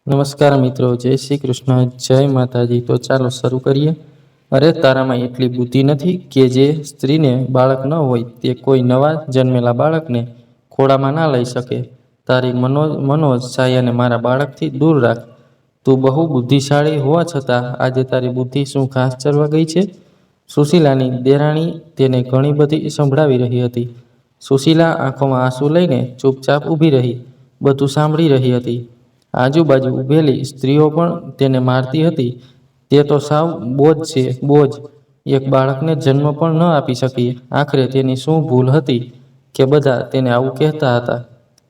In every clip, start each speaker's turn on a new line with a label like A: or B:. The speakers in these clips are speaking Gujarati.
A: નમસ્કાર મિત્રો, જય શ્રી કૃષ્ણ, જય માતાજી. તો ચાલો શરૂ કરીએ. અરે તારામાં એટલી બુદ્ધિ નથી કે જે સ્ત્રીને બાળક ન હોય તે કોઈ નવા જન્મેલા બાળકને ખોળામાં ના લઈ શકે. તારી મનોજ છાયાને મારા બાળકથી દૂર રાખ. તું બહુ બુદ્ધિશાળી હોવા છતાં આજે તારી બુદ્ધિ શું ઘાસ ચરવા ગઈ છે? સુશીલાની દેરાણી તેને ઘણી બધી સંભળાવી રહી હતી. સુશીલા આંખોમાં આંસુ લઈને ચૂપચાપ ઊભી રહી, બધું સાંભળી રહી હતી. આજુબાજુ ઊભેલી સ્ત્રીઓ પણ તેને મારતી હતી. તે તો સાવ બોજ છે, બોજ. એક બાળકને જન્મ પણ ન આપી શકી. આખરે તેની શું ભૂલ હતી કે બધા તેને આવું કહેતા હતા?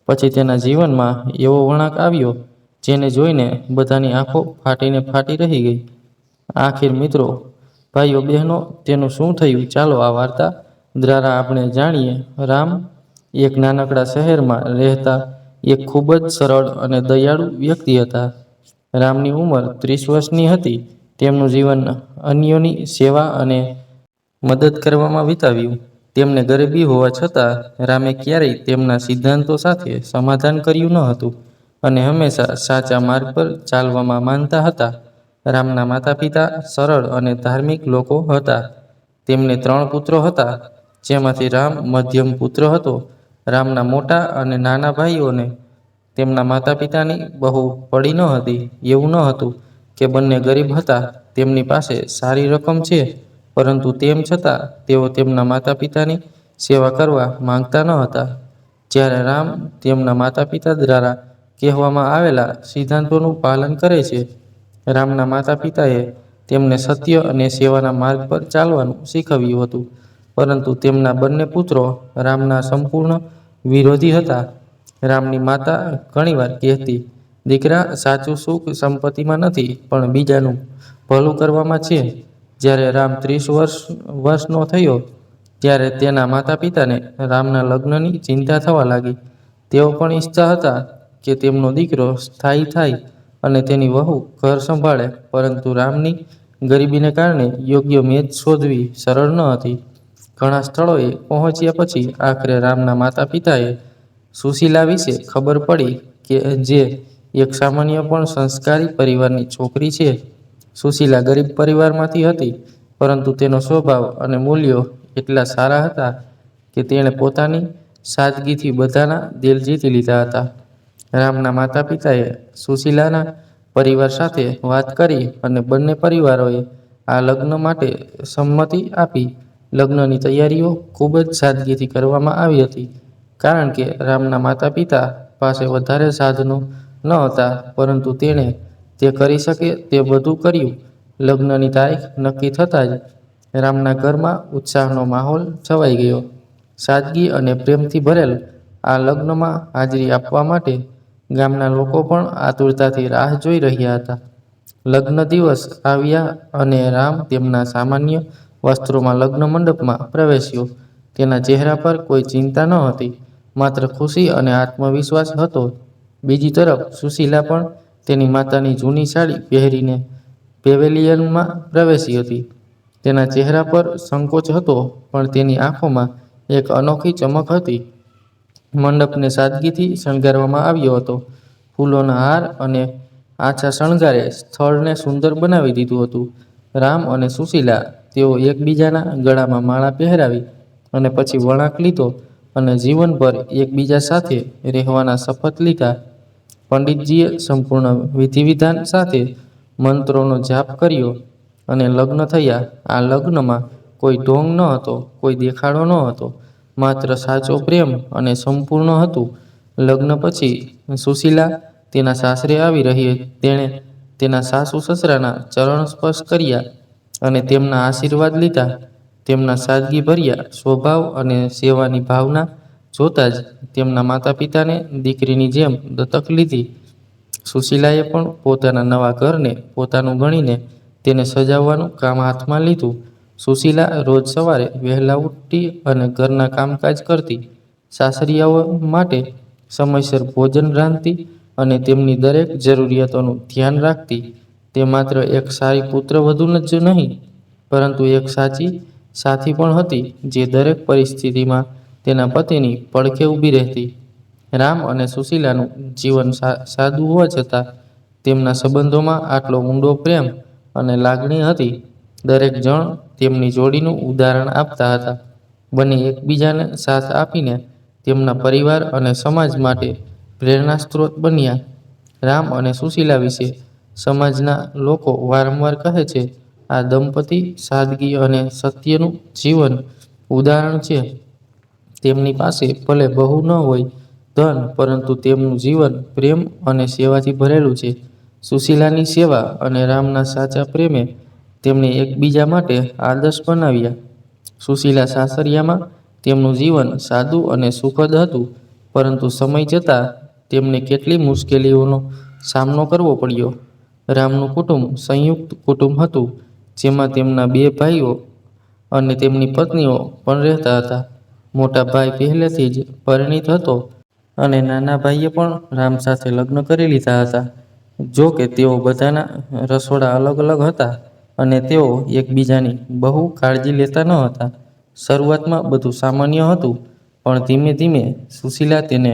A: પછી તેના જીવનમાં એવો વળાંક આવ્યો જેને જોઈને બધાની આંખો ફાટી રહી ગઈ. આખિર મિત્રો, ભાઈઓ બહેનો, તેનું શું થયું? ચાલો આ વાર્તા દ્વારા આપણે જાણીએ. રામ એક નાનકડા શહેરમાં રહેતા એક ખૂબ જ સરળ અને દયાળુ વ્યક્તિ હતા. રામની ઉંમર 30 વર્ષની હતી. તેમનું જીવન અન્યોની સેવા અને મદદ કરવામાં વિતાવ્યું. તેમને ગરીબી હોવા છતાં રામે ક્યારેય તેમના સિદ્ધાંતો સાથે સમાધાન કર્યું ન હતું અને હંમેશા સાચા માર્ગ પર ચાલવામાં માનતા હતા. રામના માતા-પિતા સરળ અને ધાર્મિક લોકો હતા. તેમને 3 પુત્રો હતા, જેમાંથી રામ મધ્યમ પુત્ર હતો. રામના મોટા અને નાના ભાઈઓને તેમના માતા-પિતાની બહુ પડી ન હતી. એવું ન હતું કે બંને ગરીબ હતા. તેમની પાસે સારી રકમ છે, પરંતુ તેમ છતાં તેઓ તેમના માતા-પિતાની સેવા કરવા માંગતા ન હતા. જ્યારે રામ તેમના માતા-પિતા દ્વારા કહેવામાં આવેલા સિદ્ધાંતોનું પાલન કરે છે. રામના માતા-પિતાએ તેમને સત્ય અને સેવાના માર્ગ પર ચાલવાનું શીખવ્યું હતું, પરંતુ તેમના બંને પુત્રો રામના સંપૂર્ણ વિરોધી હતા. રામની માતા ઘણીવાર કહેતી, દીકરા, સાચું સુખ સંપત્તિમાં નથી, પણ બીજાનું ભલું કરવામાં છે. જ્યારે રામ 30 વર્ષનો થયો ત્યારે તેના માતા-પિતાને રામના લગ્નની ચિંતા થવા લાગી. તેઓ પણ ઈચ્છતા હતા કે તેમનો દીકરો સ્થાયી થાય અને તેની વહુ ઘર સંભાળે, પરંતુ રામની ગરીબીને કારણે યોગ્ય મેચ શોધવી સરળ ન હતી. ઘણા સ્થળોએ પહોંચ્યા પછી આખરે રામના માતા-પિતાએ સુશીલા વિશે ખબર પડી કે જે એક સામાન્ય પણ સંસ્કારી પરિવારની છોકરી છે. સુશીલા ગરીબ પરિવારમાંથી હતી, પરંતુ તેનો સ્વભાવ અને મૂલ્યો એટલા સારા હતા કે તેણે પોતાની સાદગીથી બધાના દિલ જીતી લીધા હતા. રામના માતા-પિતાએ સુશીલાના પરિવાર સાથે વાત કરી અને બંને પરિવારોએ આ લગ્ન માટે સંમતિ આપી. લગ્નની તૈયારીઓ ખૂબ જ સાદગીથી કરવામાં આવી હતી, કારણ કે રામના માતા-પિતા પાસે વધારે સાધનો ન હતા, પરંતુ તેણે તે કરી શકે તે બધું કર્યું. લગ્નની તારીખ નક્કી થતાં જ રામના ઘરમાં ઉત્સાહનો માહોલ છવાઈ ગયો. સાદગી અને પ્રેમથી ભરેલ આ લગ્નમાં હાજરી આપવા માટે ગામના લોકો પણ આતુરતાથી રાહ જોઈ રહ્યા હતા. લગ્ન દિવસ આવ્યા અને રામ તેમના સામાન્ય વસ્ત્રોમાં લગ્ન મંડપમાં પ્રવેશ્યો. તેના ચહેરા પર કોઈ ચિંતા ન હતી, માત્ર ખુશી અને આત્મવિશ્વાસ હતો. બીજી તરફ સુશીલા પણ તેની માતાની જૂની સાડી પહેરીને પેવેલિયનમાં પ્રવેશી હતી. તેના ચહેરા પર સંકોચ હતો, પણ તેની આંખોમાં એક અનોખી ચમક હતી. મંડપને સાદગીથી શણગારવામાં આવ્યો હતો. ફૂલોના હાર અને આછા શણગારે સ્થળને સુંદર બનાવી દીધું હતું. રામ અને સુશીલા, તેઓ એકબીજાના ગળામાં માળા પહેરાવી અને પછી વળાંક લીધો અને જીવનભર એકબીજા સાથે રહેવાના શપથ લીધા. પંડિતજીએ સંપૂર્ણ વિધિ-વિધાન સાથે મંત્રોનો જાપ કર્યો અને લગ્ન થયા. આ લગ્નમાં કોઈ ઢોંગ ન હતો, કોઈ દેખાડો ન હતો, માત્ર સાચો પ્રેમ અને સંપૂર્ણ હતું. લગ્ન પછી સુશીલા તેના સાસરે આવી રહી. તેણે તેના સાસુ-સસરાના ચરણ સ્પર્શ કર્યા અને તેમના આશીર્વાદ લીધા. તેમના સાદગીભર્યા સ્વભાવ અને સેવાની ભાવના જોતાં જ તેમના માતા-પિતાને દીકરીની જેમ દત્તક લીધી. સુશીલાએ પણ પોતાના નવા ઘરને પોતાનું ગણીને તેને સજાવવાનું કામ હાથમાં લીધું. સુશીલા રોજ સવારે વહેલા ઉઠતી અને ઘરના કામકાજ કરતી, સાસરિયાઓ માટે સમયસર ભોજન રાંધતી અને તેમની દરેક જરૂરિયાતોનું ધ્યાન રાખતી. તે માત્ર એક સારી પુત્રવધુ જ નહીં, પરંતુ એક સાચી સાથી પણ હતી, જે દરેક પરિસ્થિતિમાં તેના પતિની પડખે ઊભી રહેતી. રામ અને સુશીલાનું જીવન સાદું હોવા છતાં તેમના સંબંધોમાં આટલો ઊંડો પ્રેમ અને લાગણી હતી. દરેક જણ તેમની જોડીનું ઉદાહરણ આપતા હતા. બંને એકબીજાને સાથ આપીને તેમના પરિવાર અને સમાજ માટે પ્રેરણા સ્ત્રોત બન્યા. રામ અને સુશીલા વિશે સમાજના લોકો વારંવાર કહે છે, આ દંપતી સાદગી અને સત્યનું જીવન ઉદાહરણ છે. તેમની પાસે ભલે બહુ ન હોય ધન, પરંતુ તેમનું જીવન પ્રેમ અને સેવાથી ભરેલું છે. સુશીલાની સેવા અને રામના સાચા પ્રેમે તેમને એકબીજા માટે આદર્શ બનાવ્યા. સુશીલા સાસરિયામાં તેમનું જીવન સાદું અને સુખદ હતું, પરંતુ સમય જતાં તેમને કેટલી મુશ્કેલીઓનો સામનો કરવો પડ્યો. રામનું કુટુંબ સંયુક્ત કુટુંબ હતું, જેમાં તેમના 2 ભાઈઓ અને તેમની પત્નીઓ પણ રહેતા હતા. મોટા ભાઈ પહેલેથી જ પરિણીત હતો અને નાના ભાઈએ પણ રામ સાથે લગ્ન કરી લીધા હતા. જો કે તેઓ બધાના રસોડા અલગ અલગ હતા અને તેઓ એકબીજાની બહુ કાળજી લેતા ન હતા. શરૂઆતમાં બધું સામાન્ય હતું, પણ ધીમે ધીમે સુશીલા તેને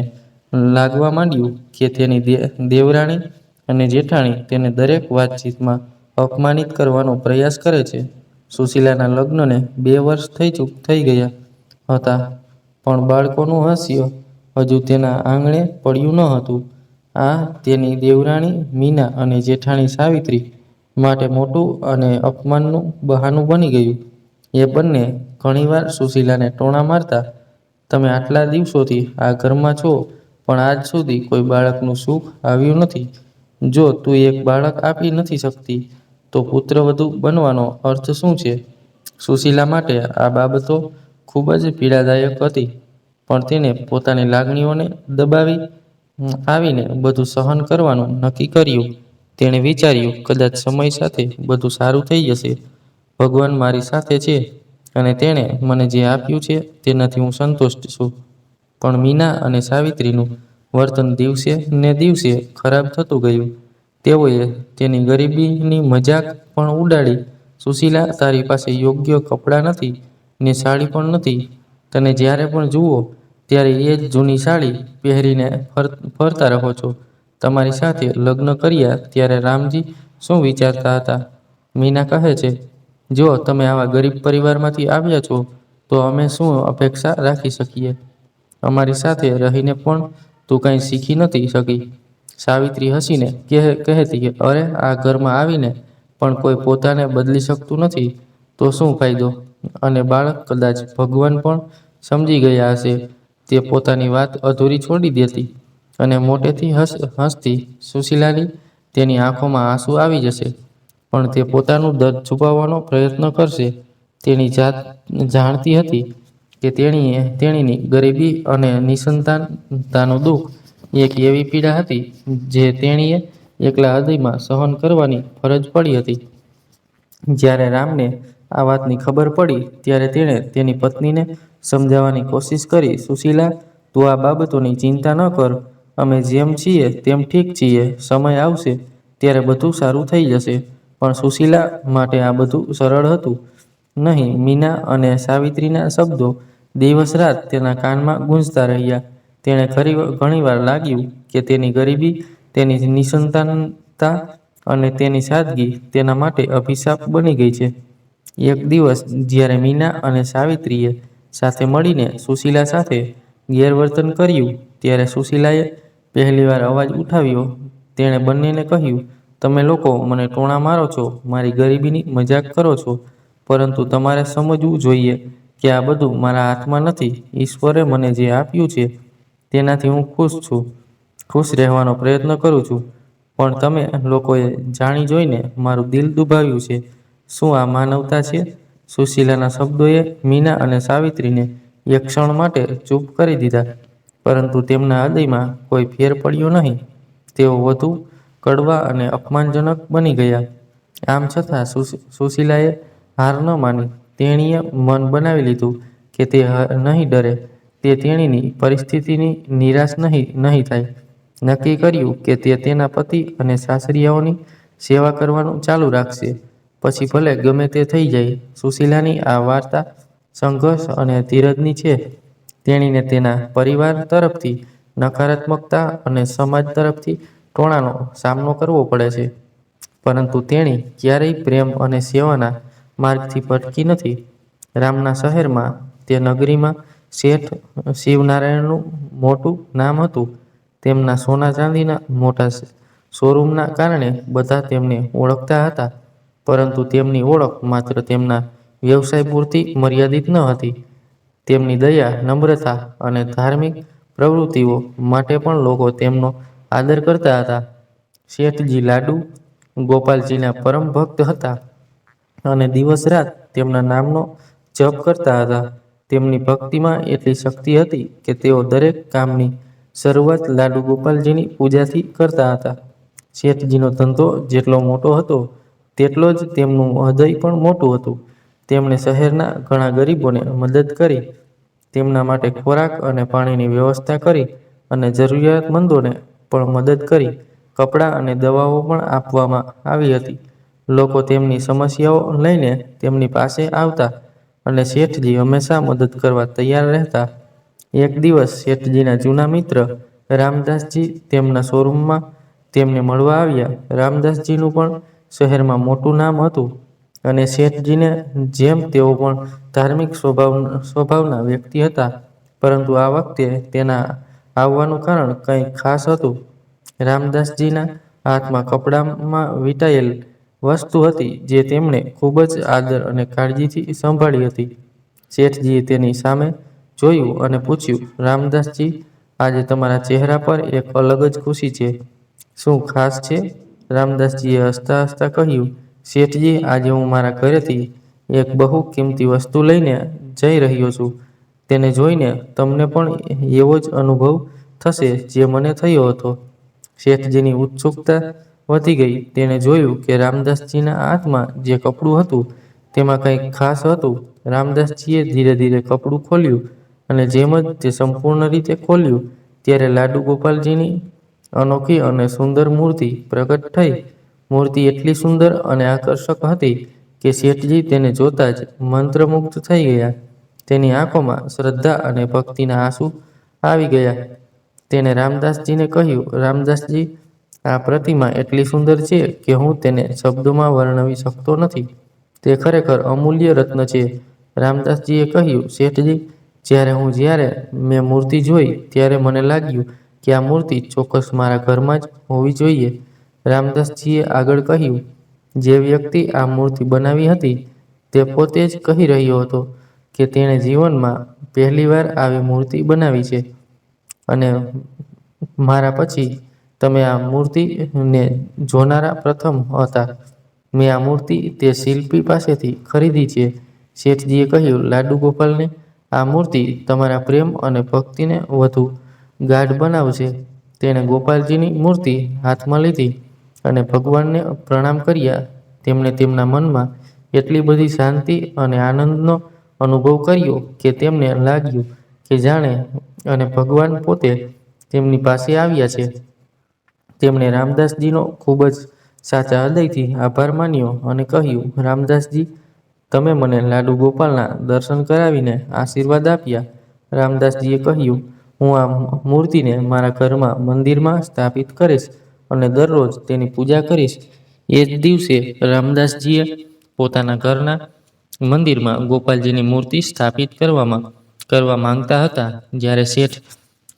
A: લાગવા માંડ્યું કે તેની દેવરાણી અને જેઠાણી તેને દરેક વાતચીતમાં અપમાનિત કરવાનો પ્રયાસ કરે છે. સુશીલાના લગ્નને 2 વર્ષ થઈ ગયા હતા, પણ બાળકોનું હાસ્ય હજુ તેના આંગણે પડ્યું ન હતું. આ તેની દેવરાણી મીના અને જેઠાણી સાવિત્રી માટે મોટું અને અપમાનનું બહાનું બની ગયું. એ બંને ઘણીવાર સુશીલાને ટોણા મારતા, તમે આટલા દિવસોથી આ ઘરમાં છો, પણ આજ સુધી કોઈ બાળકનું સુખ આવ્યું નથી. જો તું એક બાળક આપી નથી શકતી, તો પુત્રવધુ બનવાનો અર્થ શું છે? સુશીલા માટે આ બાબતો ખૂબ જ પીડાદાયક હતી, પણ તેણે પોતાની લાગણીઓને દબાવી આવીને બધું સહન કરવાનું નક્કી કર્યું. તેણે વિચાર્યું, કદાચ સમય સાથે બધું સારું થઈ જશે. ભગવાન મારી સાથે છે અને તેણે મને જે આપ્યું છે તેનાથી હું સંતુષ્ટ છું. પણ મીના અને સાવિત્રીનું વર્તન દિવસે ને દિવસે ખરાબ થતું ગયું. તેઓએ તેની ગરીબીની મજાક પણ ઉડાડી. સુશીલા, તારી પાસે યોગ્ય કપડાં નથી ને સાડી પણ નથી. તને જ્યારે પણ જુઓ ત્યારે એ જ જૂની સાડી પહેરીને ફરતા રહો છો. તમારી સાથે લગ્ન કર્યા ત્યારે રામજી શું વિચારતા હતા? મીના કહે છે, જો તમે આવા ગરીબ પરિવારમાંથી આવ્યા છો, તો અમે શું અપેક્ષા રાખી શકીએ? અમારી સાથે રહીને પણ તું કંઈ શીખી નથી શકી. સાવિત્રી હસીને કહેતી, અરે, આ ઘરમાં આવીને પણ કોઈ પોતાને બદલી શકતું નથી, તો શું ફાયદો? અને બાળક કદાચ ભગવાન પણ સમજી ગયા હશે. તે પોતાની વાત અધૂરી છોડી દેતી અને મોટેથી હસતી. સુશીલાની તેની આંખોમાં આંસુ આવી જશે, પણ તે પોતાનું દર્દ છુપાવવાનો પ્રયત્ન કરશે. તેણી જાણતી હતી કે તેણીની ગરીબી અને નિસંતાનતાનું દુઃખ એક એવી પીડા હતી જે તેણીએ એકલા હૃદયમાં સહન કરવાની ફરજ પડી હતી. જ્યારે રામને આ વાતની ખબર પડી ત્યારે તેણે તેની પત્નીને સમજાવવાની કોશિશ કરી. સુશીલા, તું આ બાબતોની ચિંતા ન કર. અમે જેમ છીએ તેમ ઠીક છીએ. સમય આવશે ત્યારે બધું સારું થઈ જશે. પણ સુશીલા માટે આ બધું સરળ હતું નહીં. મીના અને સાવિત્રીના શબ્દો દિવસ રાત તેના કાનમાં ગૂંજતા રહ્યા. તેણે ઘણીવાર લાગ્યું કે તેની ગરીબી, તેની નિસંતાનતા અને તેની સાદગી તેના માટે અભિશાપ બની ગઈ છે. એક દિવસ જ્યારે મીના અને સાવિત્રીએ સાથે મળીને સુશીલા સાથે ગેરવર્તન કર્યું, ત્યારે સુશીલાએ પહેલીવાર અવાજ ઉઠાવ્યો. તેણે બંનેને કહ્યું, તમે લોકો મને ટોણા મારો છો, મારી ગરીબીની મજાક કરો છો, પરંતુ તમારે સમજવું જોઈએ કે આ બધું મારા હાથમાં નથી. ઈશ્વરે મને જે આપ્યું છે તેનાથી હું ખુશ છું, ખુશ રહેવાનો પ્રયત્ન કરું છું. પણ તમે લોકોએ જાણી જોઈને મારું દિલ દુભાવ્યું છે. શું આ માનવતા છે? સુશીલાના શબ્દોએ મીના અને સાવિત્રીને એક ક્ષણ માટે ચૂપ કરી દીધા, પરંતુ તેમના હૃદયમાં કોઈ ફેર પડ્યો નહીં. તેઓ વધુ કડવા અને અપમાનજનક બની ગયા. આમ છતાં સુશીલાએ હાર ન માની. તેણીએ મન બનાવી લીધું કે તે નહીં ડરે, તે તેણીની પરિસ્થિતિની નિરાશ નહીં થાય. નક્કી કર્યું કે તે તેના પતિ અને સાસરિયાઓની સેવા કરવાનું ચાલુ રાખશે, પછી ભલે ગમે તે થઈ જાય. સુશીલાની આ વાર્તા સંઘર્ષ અને ધીરજની છે. તેણીને તેના પરિવાર તરફથી નકારાત્મકતા અને સમાજ તરફથી ટોણાનો સામનો કરવો પડે છે. પરંતુ તેણી ક્યારેય પ્રેમ અને સેવાના માર્ગથી ભટકી નથી. રામના શહેરમાં, તે નગરીમાં શેઠ શિવનારાયણનું મોટું નામ હતું. તેમના સોના ચાંદીના મોટા શોરૂમના કારણે બધા તેમને ઓળખતા હતા. પરંતુ તેમની ઓળખ માત્ર તેમના વ્યવસાય પૂરતી મર્યાદિત ન હતી. તેમની દયા, નમ્રતા અને ધાર્મિક પ્રવૃત્તિઓ માટે પણ લોકો તેમનો આદર કરતા હતા. શેઠજી લાડુ ગોપાલજીના પરમ ભક્ત હતા અને દિવસ રાત તેમના નામનો જપ કરતા હતા. તેમની ભક્તિમાં એટલી શક્તિ હતી કે તેઓ દરેક કામની શરૂઆત લાડુ ગોપાલજીની પૂજાથી કરતા હતા. શેઠજીનો ધંધો જેટલો મોટો હતો તેટલો જ તેમનું હૃદય પણ મોટું હતું. તેમણે શહેરના ઘણા ગરીબોને મદદ કરી, તેમના માટે ખોરાક અને પાણીની વ્યવસ્થા કરી અને જરૂરિયાતમંદોને પણ મદદ કરી. કપડાં અને દવાઓ પણ આપવામાં આવી હતી. લોકો તેમની સમસ્યાઓ લઈને તેમની પાસે આવતા અને શેઠજી હંમેશા મદદ કરવા તૈયાર રહેતા. એક દિવસ શેઠજીના જૂના મિત્ર રામદાસજી તેમના શોરૂમમાં તેમને મળવા આવ્યા. રામદાસજીનું પણ શહેરમાં મોટું નામ હતું અને શેઠજીને જેમ તેઓ પણ ધાર્મિક સ્વભાવના વ્યક્તિ હતા. પરંતુ આ વખતે તેના આવવાનું કારણ કંઈક ખાસ હતું. રામદાસજીના હાથમાં કપડામાં વીંટાયેલ વસ્તુ હતી જે તેમણે ખૂબ જ આદર અને કાળજીથી સંભાળી હતી. શેઠજીએ તેની સામે જોયું અને પૂછ્યું, રામદાસજી, આજે તમારા ચહેરા પર એક અલગ જ ખુશી છે. શું ખાસ છે? રામદાસજીએ હસતા હસતા કહ્યું, શેઠજી, આજે હું મારા ઘરેથી એક બહુ કિંમતી વસ્તુ લઈને જઈ રહ્યો છું. તેને જોઈને તમને પણ એવો જ અનુભવ થશે જે મને થયો હતો. શેઠજીની ઉત્સુકતા વધી ગઈ. તેણે જોયું કે રામદાસજીના હાથમાં જે કપડું હતું તેમાં કંઈક ખાસ હતું. રામદાસજીએ ધીરે ધીરે કપડું ખોલ્યું અને જેમ જ તે સંપૂર્ણ રીતે ખોલ્યું ત્યારે લાડુ ગોપાલજીની અનોખી અને સુંદર મૂર્તિ પ્રગટ થઈ. મૂર્તિ એટલી સુંદર અને આકર્ષક હતી કે શેઠજી તેને જોતા જ મંત્રમુગ્ધ થઈ ગયા. તેની આંખોમાં શ્રદ્ધા અને ભક્તિના આંસુ આવી ગયા. તેણે રામદાસજીને કહ્યું, રામદાસજી, આ પ્રતિમા એટલી સુંદર છે કે હું તેને શબ્દોમાં વર્ણવી શકતો નથી. તે ખરેખર અમૂલ્ય રત્ન છે. રામદાસજીએ કહ્યું, શેઠજી, જ્યારે મેં મૂર્તિ જોઈ ત્યારે મને લાગ્યું કે આ મૂર્તિ ચોક્કસ મારા ઘરમાં જ હોવી જોઈએ. રામદાસજીએ આગળ કહ્યું, જે વ્યક્તિ આ મૂર્તિ બનાવી હતી તે પોતે જ કહી રહ્યો હતો કે તેણે જીવનમાં પહેલીવાર આવી મૂર્તિ બનાવી છે અને મારા પછી તમે આ મૂર્તિને જોનારા પ્રથમ હતા. મેં આ મૂર્તિ તે શિલ્પી પાસેથી ખરીદી છે. શેઠજીએ કહ્યું, લાડુ ગોપાલને આ મૂર્તિ તમારા પ્રેમ અને ભક્તિને વધુ ગાઢ બનાવશે. તેણે ગોપાલજીની મૂર્તિ હાથમાં લીધી અને ભગવાનને પ્રણામ કર્યા. તેમણે તેમના મનમાં એટલી બધી શાંતિ અને આનંદનો અનુભવ કર્યો કે તેમને લાગ્યું કે જાણે અને ભગવાન પોતે તેમની પાસે આવ્યા છે. તેમણે રામદાસજીનો ખૂબ જ સાચા હૃદયથી આભાર માન્યો અને કહ્યું, રામદાસજી, તમે મને લાડુ ગોપાલના દર્શન કરાવીને આશીર્વાદ આપ્યા. રામદાસજીએ કહ્યું, હું આ મૂર્તિને મારા ઘરમાં મંદિરમાં સ્થાપિત કરીશ અને દરરોજ તેની પૂજા કરીશ. એ જ દિવસે રામદાસજીએ પોતાના ઘરના મંદિરમાં ગોપાલજીની મૂર્તિ સ્થાપિત કરવા માંગતા હતા. જ્યારે શેઠ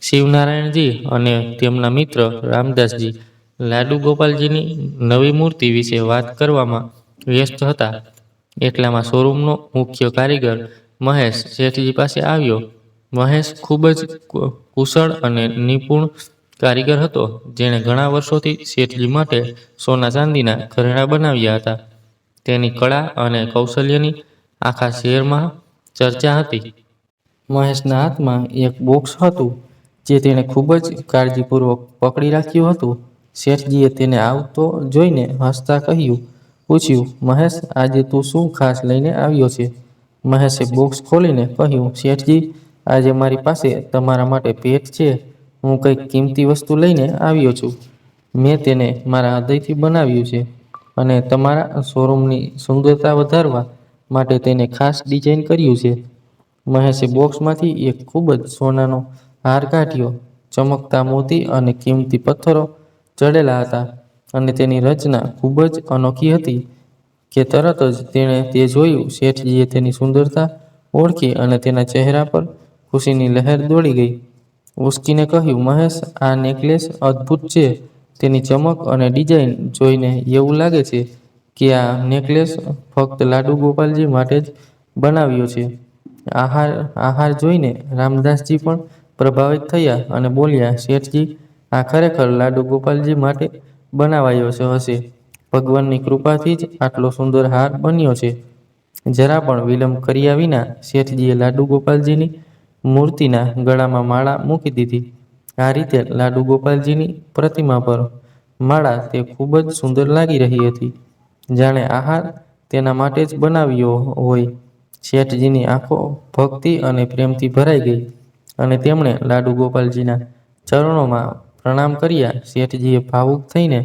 A: શિવનારાયણજી અને તેમના મિત્ર રામદાસજી લાડુ ગોપાલજીની નવી મૂર્તિ વિશે વાત કરવામાં વ્યસ્ત હતા, એટલામાં શોરૂમનો મુખ્ય કારીગર મહેશ શેઠજી પાસે આવ્યો. મહેશ ખૂબ જ કુશળ અને નિપુણ કારીગર હતો, જેણે ઘણા વર્ષોથી શેઠજી માટે સોના ચાંદીના ઘરેણાં બનાવ્યા હતા. તેની કળા અને કૌશલ્યની આખા શહેરમાં ચર્ચા હતી. મહેશના હાથમાં એક બોક્સ હતું જે તેણે ખૂબ જ કાળજીપૂર્વક પકડી રાખ્યું હતું. શેઠજીએ તેને આવતો જોઈને હસતા પૂછ્યું, મહેશ, આજે તું શું ખાસ લઈને આવ્યો છે? મહેશે બોક્સ ખોલીને કહ્યું, શેઠજી, આજે મારી પાસે તમારા માટે ભેટ છે. હું કંઈક કિંમતી વસ્તુ લઈને આવ્યો છું. મેં તેને મારા હૃદયથી બનાવ્યું છે અને તમારા શોરૂમની સુંદરતા વધારવા માટે તેને ખાસ ડિઝાઇન કર્યું છે. મહેશે બોક્સમાંથી એક ખૂબ જ સોનાનો હાર કાઢ્યો. ચમકતા મોતી અને કિંમતી પથ્થરો ચડેલા હતા અને તેની રચના ખૂબ જ અનોખી હતી કે તરત જ તેણે તે જોયું. શેઠજીએ તેની સુંદરતા ઓળખી અને તેના ચહેરા પર ખુશીની લહેર દોડી ગઈ. ઉસકીને કહ્યું, મહેશ, આ નેકલેસ અદ્ભુત છે. તેની ચમક અને ડિઝાઇન જોઈને એવું લાગે છે કે આ નેકલેસ ફક્ત લાડુ ગોપાલજી માટે જ બનાવ્યો છે. આહાર જોઈને રામદાસજી પણ પ્રભાવિત થયા અને બોલ્યા, શેઠજી, આ ખરેખર લાડુ ગોપાલજી માટે બનાવાયો હશે. ભગવાનની કૃપાથી જ આટલો સુંદર હાર બન્યો છે. જરા પણ વિલંબ કર્યા વિના શેઠજીએ લાડુ ગોપાલજીની મૂર્તિના ગળામાં માળા મૂકી દીધી. આ રીતે લાડુ ગોપાલજીની પ્રતિમા પર માળા તે ખૂબ જ સુંદર લાગી રહી હતી, જાણે આહાર તેના માટે જ બનાવ્યો હોય. શેઠજીની આંખો ભક્તિ અને પ્રેમથી ભરાઈ ગઈ અને તેમણે લાડુ ગોપાલજીના ચરણોમાં પ્રણામ કર્યા. શેઠજીએ ભાવુક થઈને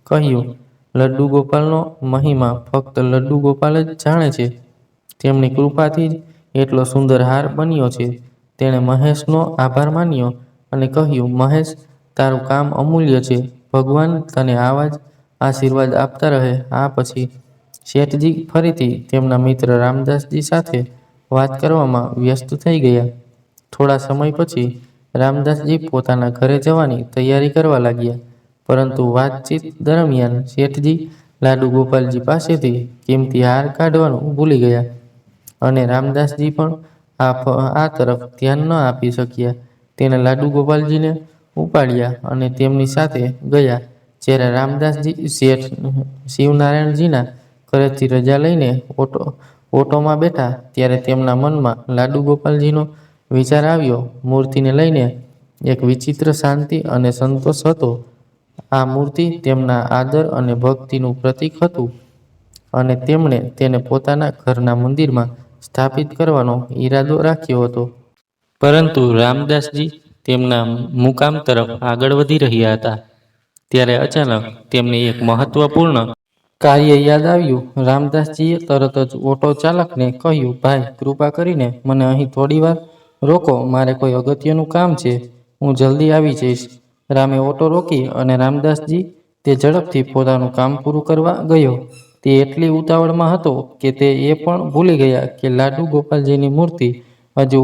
A: કહ્યું, લડ્ડુ ગોપાલનો મહિમા ફક્ત લડ્ડુ ગોપાલ જ જાણે છે. તેમની કૃપાથી જ એટલો સુંદર હાર બન્યો છે. તેણે મહેશનો આભાર માન્યો અને કહ્યું, મહેશ, તારું કામ અમૂલ્ય છે. ભગવાન તને આવા જ આશીર્વાદ આપતા રહે. આ પછી શેઠજી ફરીથી તેમના મિત્ર રામદાસજી સાથે વાત કરવામાં વ્યસ્ત થઈ ગયા. થોડા સમય પછી રામદાસજી પોતાના ઘરે જવાની તૈયારી કરવા લાગ્યા, પરંતુ વાતચીત દરમિયાન શેઠજી લાડુ ગોપાલજી પાસેથી કિંમતી હાર કાઢવાનું ભૂલી ગયા અને રામદાસજી પણ આ તરફ ધ્યાન ન આપી શક્યા. તેને લાડુ ગોપાલજીને ઉપાડ્યા અને તેમની સાથે ગયા. જ્યારે રામદાસજી શેઠ શિવનારાયણજીના ઘરેથી રજા લઈને ઓટોમાં બેઠા ત્યારે તેમના મનમાં લાડુ ગોપાલજીનો વિચાર આવ્યો. મૂર્તિને લઈને એક વિચિત્ર શાંતિ અને સંતોષ હતો. આ મૂર્તિ તેમના આદર અને ભક્તિનું પ્રતીક હતું અને તેમણે તેને પોતાના ઘરના મંદિરમાં સ્થાપિત કરવાનો ઈરાદો રાખ્યો હતો. પરંતુ રામદાસજી તેમના મુકામ તરફ આગળ વધી રહ્યા હતા. ત્યારે અચાનક તેમને એક મહત્વપૂર્ણ કાર્ય યાદ આવ્યું. રામદાસજીએ તરત જ ઓટો ચાલકને કહ્યું, ભાઈ, કૃપા કરીને મને અહીં થોડી વાર રોકો. મારે કોઈ અગત્યનું કામ છે. હું જલ્દી આવી જઈશ. રામે ઓટો રોકી અને રામદાસજી તે ઝડપથી પોતાનું કામ પૂરું કરવા ગયો. તે એટલી ઉતાવળમાં હતો કે તે એ પણ ભૂલી ગયા કે લાડુ ગોપાલજીની મૂર્તિ હજુ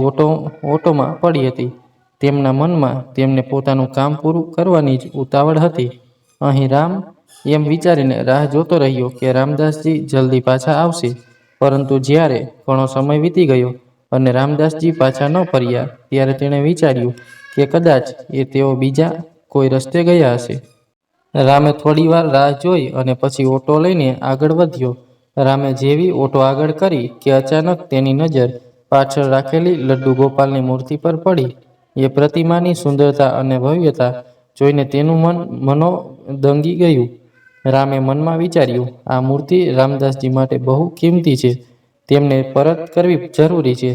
A: ઓટોમાં પડી હતી. તેમના મનમાં તેમને પોતાનું કામ પૂરું કરવાની જ ઉતાવળ હતી. અહીં રામ એમ વિચારીને રાહ જોતો રહ્યો કે રામદાસજી જલ્દી પાછા આવશે. પરંતુ જ્યારે ઘણો સમય વીતી ગયો અને રામદાસજી પાછા ન ફર્યા, ત્યારે તેણે વિચાર્યું કે કદાચ તેઓ બીજા કોઈ રસ્તે ગયા હશે. રામે થોડી વાર રાહ જોઈ અને પછી ઓટો લઈને આગળ વધ્યો. રામે જેવી ઓટો આગળ કરી કે અચાનક તેની નજર પાછળ રાખેલી લડ્ડુ ગોપાલની મૂર્તિ પર પડી. એ પ્રતિમાની સુંદરતા અને ભવ્યતા જોઈને તેનું મન મનોદંગી ગયું. રામે મનમાં વિચાર્યું, આ મૂર્તિ રામદાસજી માટે બહુ કિંમતી છે. તેમને પરત કરવી જરૂરી છે.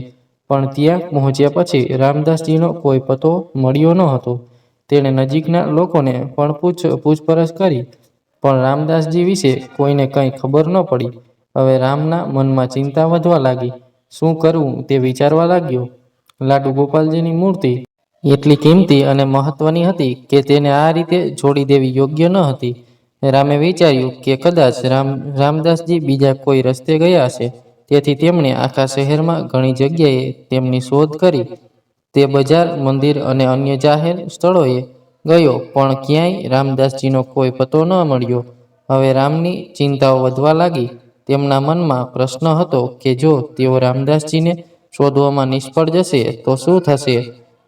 A: પણ ત્યાં પહોંચ્યા પછી રામદાસજીનો કોઈ પતો મળ્યો ન હતો. તેણે નજીકના લોકોને પણ પૂછપરછ કરી, પણ રામદાસજી વિશે કોઈને કંઈ ખબર ન પડી. હવે રામના મનમાં ચિંતા વધવા લાગી. શું કરવું તે વિચારવા લાગ્યો. લાડુ ગોપાલજીની મૂર્તિ એટલી કિંમતી અને મહત્વની હતી કે તેને આ રીતે છોડી દેવી યોગ્ય ન હતી. રામે વિચાર્યું કે કદાચ રામદાસજી બીજા કોઈ રસ્તે ગયા હશે. તેથી તેમણે આખા શહેરમાં ઘણી જગ્યાએ તેમની શોધ કરી. તે બજાર, મંદિર અને અન્ય જાહેર સ્થળોએ ગયો, પણ ક્યાંય રામદાસજીનો કોઈ પતો ન મળ્યો. હવે રામની ચિંતાઓ વધવા લાગી. તેમના મનમાં પ્રશ્ન હતો કે જો તેઓ રામદાસજીને શોધવામાં નિષ્ફળ જશે તો શું થશે.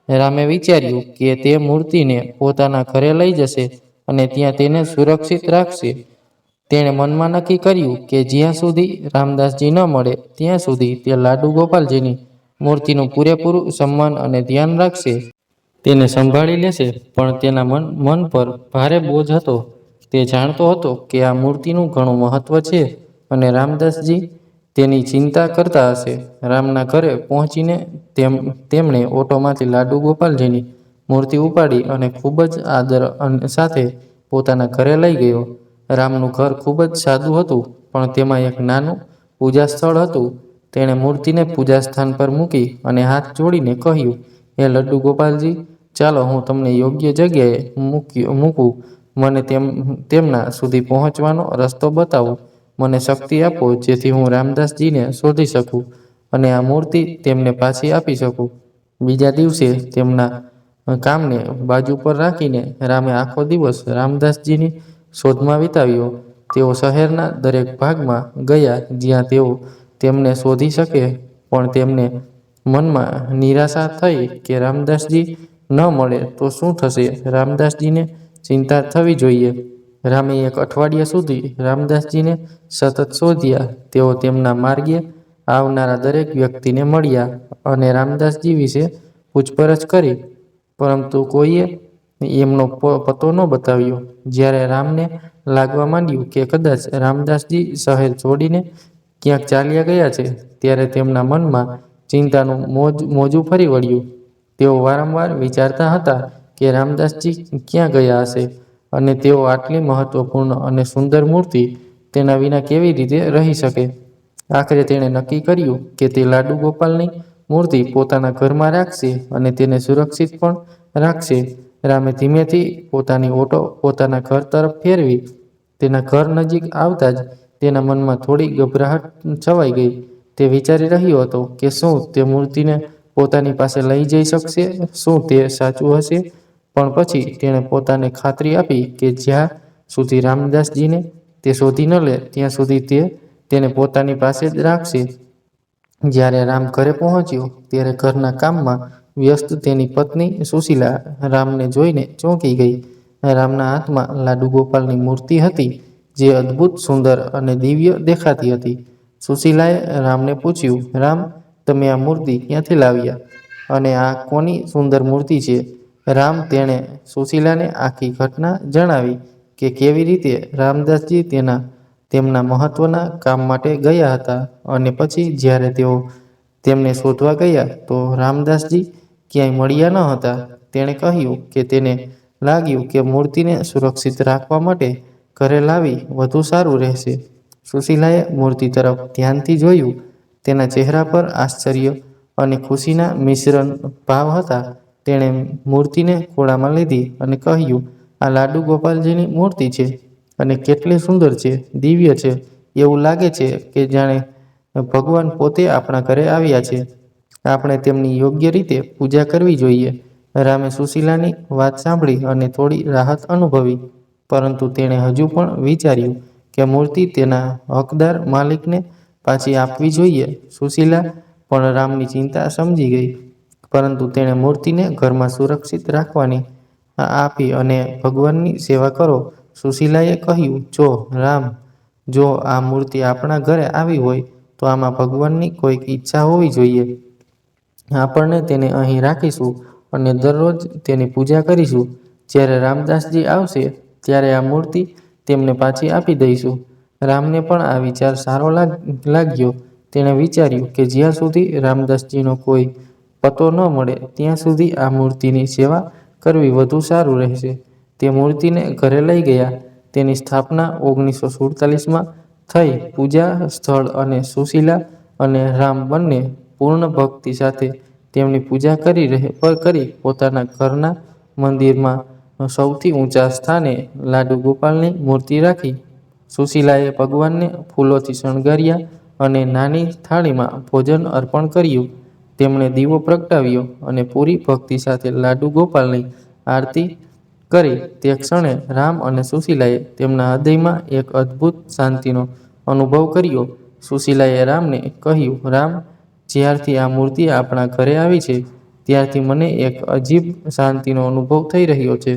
A: રામે વિચાર્યું કે તે મૂર્તિને પોતાના ઘરે લઈ જશે અને ત્યાં તેને સુરક્ષિત રાખશે. તેણે મનમાં નક્કી કર્યું કે જ્યાં સુધી રામદાસજી ન મળે ત્યાં સુધી તે લાડુ ગોપાલજીની મૂર્તિનું પૂરેપૂરું સન્માન અને ધ્યાન રાખશે. તેને સંભાળી લેશે. પણ તેના મન પર ભારે બોજ હતો. તે જાણતો હતો કે આ મૂર્તિનું ઘણું મહત્વ છે અને રામદાસજી તેની ચિંતા કરતા હશે. રામના ઘરે પહોંચીને તેમણે ઓટોમાંથી લાડુ ગોપાલજીની મૂર્તિ ઉપાડી અને ખૂબ જ આદર સાથે પોતાના ઘરે લઈ ગયો. રામનું ઘર ખૂબ જ સાદું હતું, પણ તેમાં એક નાનું પૂજા સ્થળ હતું. તેણે મૂર્તિને પૂજા સ્થાન પર મૂકી અને હાથ જોડીને કહ્યું, હે લડ્ડુ ગોપાલજી, ચાલો હું તમને યોગ્ય જગ્યાએ મૂકું. મને તેમના સુધી પહોંચવાનો રસ્તો બતાવો. મને શક્તિ આપો જેથી હું રામદાસજીને શોધી શકું અને આ મૂર્તિ તેમને પાછી આપી શકું. બીજા દિવસે તેમના કામને બાજુ પર રાખીને રામે આખો દિવસ રામદાસજીની શોધમાં વિતાવ્યો. તેઓ શહેરના દરેક ભાગમાં ગયા જ્યાં તેઓ તેમને શોધી શકે, પણ તેમને મનમાં નિરાશા થઈ કે રામદાસજી ન મળે તો શું થશે. રામદાસજીને ચિંતા થવી જોઈએ. રામે એક અઠવાડિયા સુધી રામદાસજીને સતત શોધ્યા. તેઓ તેમના માર્ગે આવનારા દરેક વ્યક્તિને મળ્યા અને રામદાસજી વિશે પૂછપરછ કરી, પરંતુ કોઈએ એમનો પતો ન બતાવ્યો. જ્યારે રામને લાગવા માંડ્યું કે કદાચ રામદાસજી શહેર છોડીને ક્યાંક ચાલ્યા ગયા છે, ત્યારે તેમના મનમાં ચિંતાનું મોજું ફરી વળ્યું. તેઓ વારંવાર વિચારતા હતા કે રામદાસજી ક્યાં ગયા હશે અને તેઓ આટલી મહત્વપૂર્ણ અને સુંદર મૂર્તિ તેના વિના કેવી રીતે રહી શકે. આખરે તેણે નક્કી કર્યું કે તે લાડુ ગોપાલની મૂર્તિ પોતાના ઘરમાં રાખશે અને તેને સુરક્ષિત પણ રાખશે. રામે ધીમેથી પોતાની ઓટો પોતાના ઘર તરફ ફેરવી. તેના ઘર નજીક આવતા જ તેના મનમાં થોડી ગભરાહટ છવાઈ ગઈ. તે વિચારી રહ્યો હતો કે શું તે મૂર્તિને પોતાની પાસે લઈ જઈ શકશે, શું તે સાચું હશે. પણ પછી તેણે પોતાને ખાતરી આપી કે જ્યાં સુધી રામદાસજીને તે શોધી ન લે ત્યાં સુધી તે તેને પોતાની પાસે જ રાખશે. જ્યારે રામ ઘરે પહોંચ્યો ત્યારે ઘરના કામમાં વ્યસ્ત તેની પત્ની સુશીલા રામને જોઈને ચોંકી ગઈ. રામના હાથમાં લાડુ ગોપાલની મૂર્તિ હતી જે અદ્ભુત, સુંદર અને દિવ્ય દેખાતી હતી. સુશીલાએ રામને પૂછ્યું, રામ, તમે આ મૂર્તિ ક્યાંથી લાવ્યા અને આ કોની સુંદર મૂર્તિ છે? રામ તેણે સુશીલાને આખી ઘટના જણાવી કે કેવી રીતે રામદાસજી તેમના મહત્વના કામ માટે ગયા હતા અને પછી જ્યારે તેઓ તેમને શોધવા ગયા તો રામદાસજી ક્યાંય મળ્યા ન હતા. તેણે કહ્યું કે તેને લાગ્યું કે મૂર્તિને સુરક્ષિત રાખવા માટે ઘરે લાવી વધુ સારું રહેશે. સુશીલાએ મૂર્તિ તરફ ધ્યાનથી જોયું. તેના ચહેરા પર આશ્ચર્ય અને ખુશીના મિશ્રણ ભાવ હતા. તેણે મૂર્તિને ખોળામાં લીધી અને કહ્યું, આ લાડુ ગોપાલજીની મૂર્તિ છે અને કેટલી સુંદર છે, દિવ્ય છે. એવું લાગે છે કે જાણે ભગવાન પોતે આપણા ઘરે આવ્યા છે. આપણે તેમની યોગ્ય રીતે પૂજા કરવી જોઈએ. રામે સુશીલાની વાત સાંભળી અને થોડી રાહત અનુભવી, પરંતુ તેણે હજુ પણ વિચાર્યું કે મૂર્તિ તેના હકદાર માલિકને પાછી આપવી જોઈએ. સુશીલા પણ રામની ચિંતા સમજી ગઈ, પરંતુ તેણે મૂર્તિને ઘરમાં સુરક્ષિત રાખવાની આપી અને ભગવાનની સેવા કરો. સુશીલાએ કહ્યું, જો આ મૂર્તિ આપણા ઘરે આવી હોય તો આમાં ભગવાનની કોઈક ઈચ્છા હોવી જોઈએ. આપણે તેને અહીં રાખીશું અને દરરોજ તેની પૂજા કરીશું. જ્યારે રામદાસજી આવશે ત્યારે આ મૂર્તિ તેમને પાછી આપી દઈશું. રામને પણ આ વિચાર સારો લાગ્યો. તેણે વિચાર્યું કે જ્યાં સુધી રામદાસજીનો કોઈ પતો ન મળે ત્યાં સુધી આ મૂર્તિની સેવા કરવી વધુ સારું રહેશે. તે મૂર્તિને ઘરે લઈ ગયા. તેની સ્થાપના 1947માં થઈ. પૂજા સ્થળ અને સુશીલા અને રામ બંને પૂર્ણ ભક્તિ સાથે તેમની પૂજા કરી પોતાના ઘરના મંદિરમાં સૌથી ઊંચા સ્થાને લાડુ ગોપાલની મૂર્તિ રાખી. સુશીલાએ ભગવાનને ફૂલોથી શણગાર્યા અને નાની થાળીમાં ભોજન અર્પણ કર્યું. તેમણે દીવો પ્રગટાવ્યો અને પૂરી ભક્તિ સાથે લાડુ ગોપાલની આરતી કરી. તે ક્ષણે રામ અને સુશીલાએ તેમના હૃદયમાં એક અદ્ભુત શાંતિનો અનુભવ કર્યો. સુશીલાએ રામને કહ્યું, રામ, જ્યારથી આ મૂર્તિ આપણા ઘરે આવી છે ત્યારથી મને એક અજીબ શાંતિનો અનુભવ થઈ રહ્યો છે.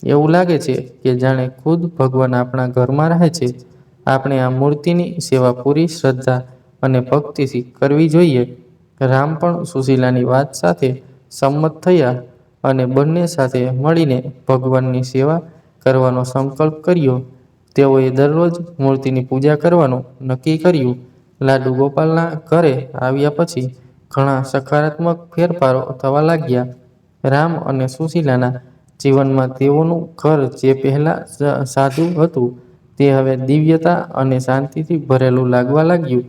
A: એવું લાગે છે કે જાણે ખુદ ભગવાન આપણા ઘરમાં રહે છે. આપણે આ મૂર્તિની સેવા પૂરી શ્રદ્ધા અને ભક્તિથી કરવી જોઈએ. રામ પણ સુશીલાની વાત સાથે સંમત થયા અને બંને સાથે મળીને ભગવાનની સેવા કરવાનો સંકલ્પ કર્યો. તેઓએ દરરોજ મૂર્તિની પૂજા કરવાનું નક્કી કર્યું. લાડુ ગોપાલના ઘરે આવ્યા પછી ઘણા સકારાત્મક ફેરફારો થવા લાગ્યા. રામ અને સુશીલાના જીવનમાં તેઓનું ઘર જે પહેલા સાદું હતું તે હવે દિવ્યતા અને શાંતિથી ભરેલું લાગવા લાગ્યું.